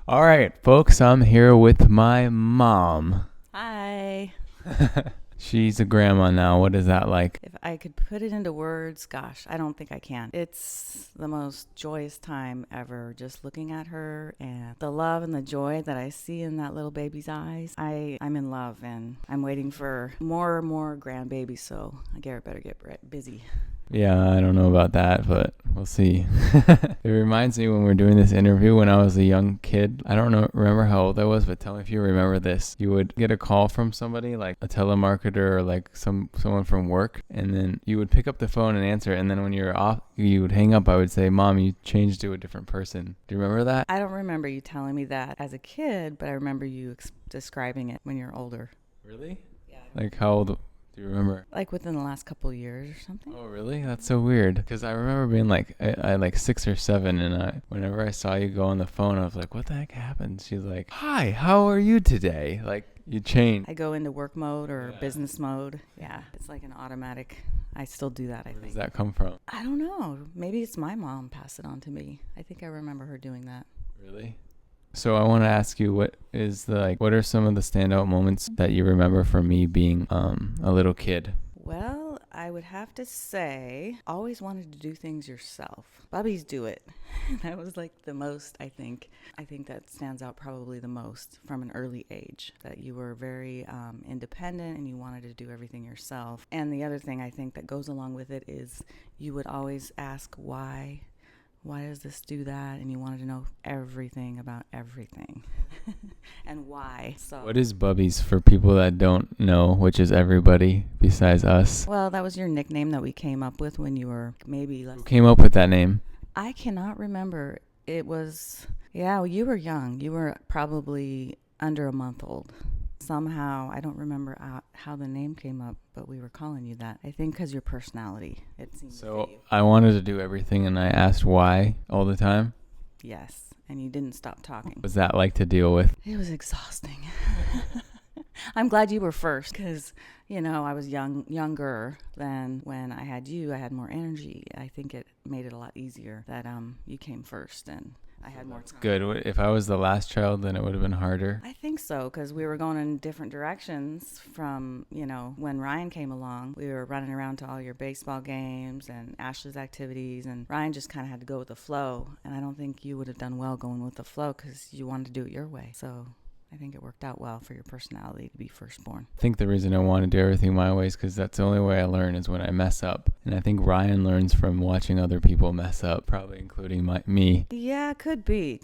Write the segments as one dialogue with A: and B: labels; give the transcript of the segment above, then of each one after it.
A: All right, folks, I'm here with my mom.
B: Hi.
A: She's a grandma now. What is that like?
B: If I could put it into words, gosh, I don't think I can. It's the most joyous time ever just looking at her and the love and the joy that I see in that little baby's eyes. I'm in love and I'm waiting for more and more grandbabies, so Garrett better get busy.
A: Yeah, I don't know about that, but we'll see. It reminds me when we were doing this interview when I was a young kid. I don't remember how old I was, but tell me if you remember this. You would get a call from somebody, like a telemarketer or like someone from work, and then you would pick up the phone and answer, and then when you're off, you would hang up. I would say, "Mom, you changed to a different person." Do you remember that?
B: I don't remember you telling me that as a kid, but I remember you describing it when you're older.
A: Really?
B: Yeah.
A: Like how old do you remember?
B: Like within the last couple of years or something.
A: Oh, really? That's so weird. Because I remember being like, I like 6 or 7, and whenever I saw you go on the phone, I was like, what the heck happened? She's like, hi, how are you today? Like, you changed.
B: I go into work mode or
A: Yeah.
B: business mode. Yeah, it's like an automatic. I still do that, I
A: Where does
B: think.
A: that come from?
B: I don't know. Maybe it's my mom passed it on to me. I think I remember her doing that.
A: Really? So I want to ask you, what are some of the standout moments that you remember from me being a little kid?
B: Well, I would have to say, always wanted to do things yourself. Bubbies do it. That was like the most, I think. I think that stands out probably the most from an early age, that you were very independent and you wanted to do everything yourself. And the other thing I think that goes along with it is you would always ask why. Why does this do that? And you wanted to know everything about everything and why. So,
A: What is Bubbies for people that don't know, which is everybody besides us?
B: well, that was your nickname that we came up with when you were maybe
A: Who came up with that name?
B: I cannot remember. It was, yeah, you were young. You were probably under a month old. Somehow, I don't remember how the name came up, but we were calling you that. I think because your personality, it seemed to
A: So
B: fit you.
A: I wanted to do everything, and I asked why all the time.
B: Yes, and you didn't stop talking.
A: What was that like to deal with?
B: It was exhausting. I'm glad you were first because, I was younger than when I had you. I had more energy. I think it made it a lot easier that you came first and I had more time.
A: Good. If I was the last child, then it would have been harder.
B: I think so because we were going in different directions from, when Ryan came along. We were running around to all your baseball games and Ashley's activities, and Ryan just kind of had to go with the flow. And I don't think you would have done well going with the flow because you wanted to do it your way. So I think it worked out well for your personality to be firstborn.
A: I think the reason I want to do everything my way is because that's the only way I learn is when I mess up. And I think Ryan learns from watching other people mess up, probably including me.
B: Yeah, could be.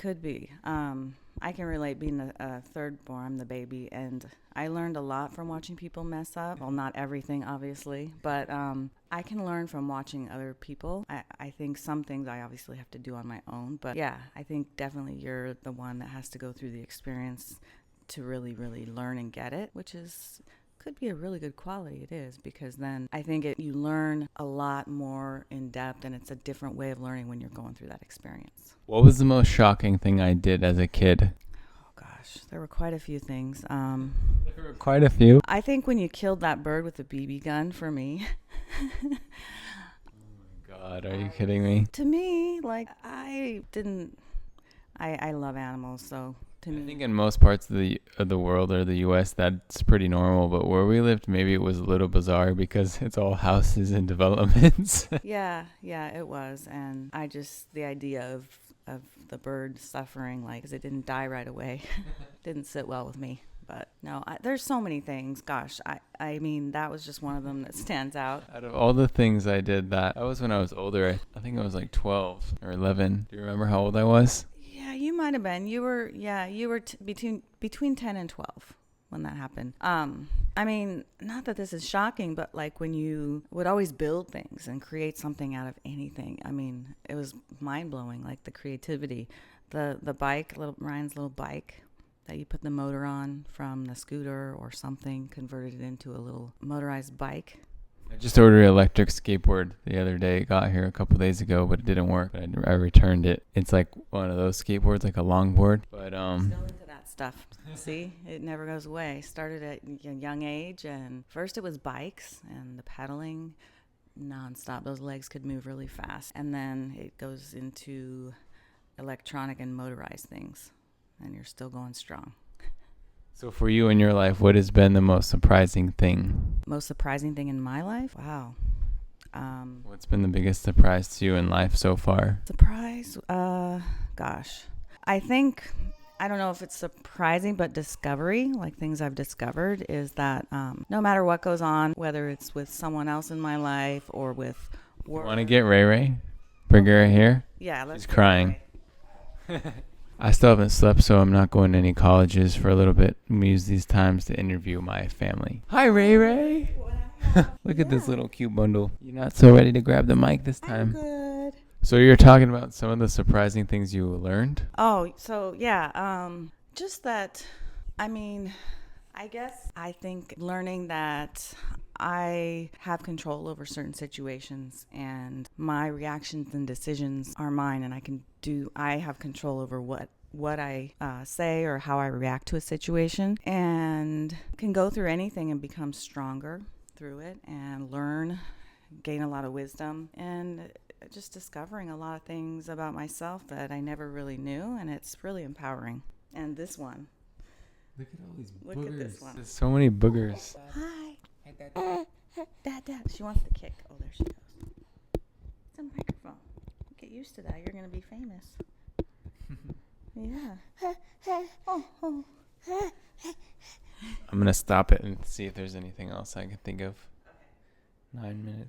B: I can relate being a thirdborn. I'm the baby, and I learned a lot from watching people mess up. Well, not everything, obviously, but I can learn from watching other people. I think some things I obviously have to do on my own, but yeah, I think definitely you're the one that has to go through the experience to really, really learn and get it, which could be a really good quality. It is, because then I think you learn a lot more in depth, and it's a different way of learning when you're going through that experience.
A: What was the most shocking thing I did as a kid?
B: Oh gosh, there were quite a few things.
A: There were quite a few.
B: I think when you killed that bird with a BB gun for me.
A: God, are you kidding me?
B: To me, like, I love animals, so to
A: I
B: me.
A: think in most parts of the world or the U.S. that's pretty normal, but where we lived, maybe it was a little bizarre because it's all houses and developments.
B: Yeah, it was. And the idea of the bird suffering, like, 'cause it didn't die right away, didn't sit well with me. But no, there's so many things. Gosh, I mean, that was just one of them that stands out.
A: Out of all the things I did, that was when I was older. I think I was like 12 or 11. Do you remember how old I was?
B: Yeah, you might have been. You were between 10 and 12 when that happened. I mean, not that this is shocking, but like when you would always build things and create something out of anything. I mean, it was mind-blowing, like the creativity. The bike, Ryan's little bike that you put the motor on from the scooter or something, converted it into a little motorized bike.
A: I just ordered an electric skateboard the other day. It got here a couple days ago, but it didn't work. I returned it. It's like one of those skateboards, like a longboard. But
B: Still into that stuff. See, it never goes away. Started at a young age, and first it was bikes and the pedaling nonstop. Those legs could move really fast, and then it goes into electronic and motorized things. and you're still going strong.
A: So for you in your life, what has been the most surprising thing?
B: Most surprising thing in my life? Wow.
A: What's been the biggest surprise to you in life so far?
B: Surprise? Gosh. I think, I don't know if it's surprising, but discovery, like things I've discovered, is that no matter what goes on, whether it's with someone else in my life or with work.
A: Want to get Ray Ray? Bring her here?
B: Yeah, let's
A: She's
B: get
A: crying. I still haven't slept, so I'm not going to any colleges for a little bit. I'm use these times to interview my family. Hi, Ray Ray. Look at this little cute bundle. You're not so ready to grab the mic this time.
B: I'm good.
A: So you're talking about some of the surprising things you learned?
B: Oh, so yeah, just that, I mean, I think learning that I have control over certain situations and my reactions and decisions are mine, and I have control over what I say or how I react to a situation, and can go through anything and become stronger through it and learn, gain a lot of wisdom, and just discovering a lot of things about myself that I never really knew, and it's really empowering. And this one.
A: Look at all these
B: Look at this one.
A: There's so many boogers.
B: Hi. Dad. She wants the kick. Oh, there she goes. It's a microphone. Get used to that. You're going to be famous. Yeah. Oh.
A: I'm going to stop it and see if there's anything else I can think of. 9 minutes.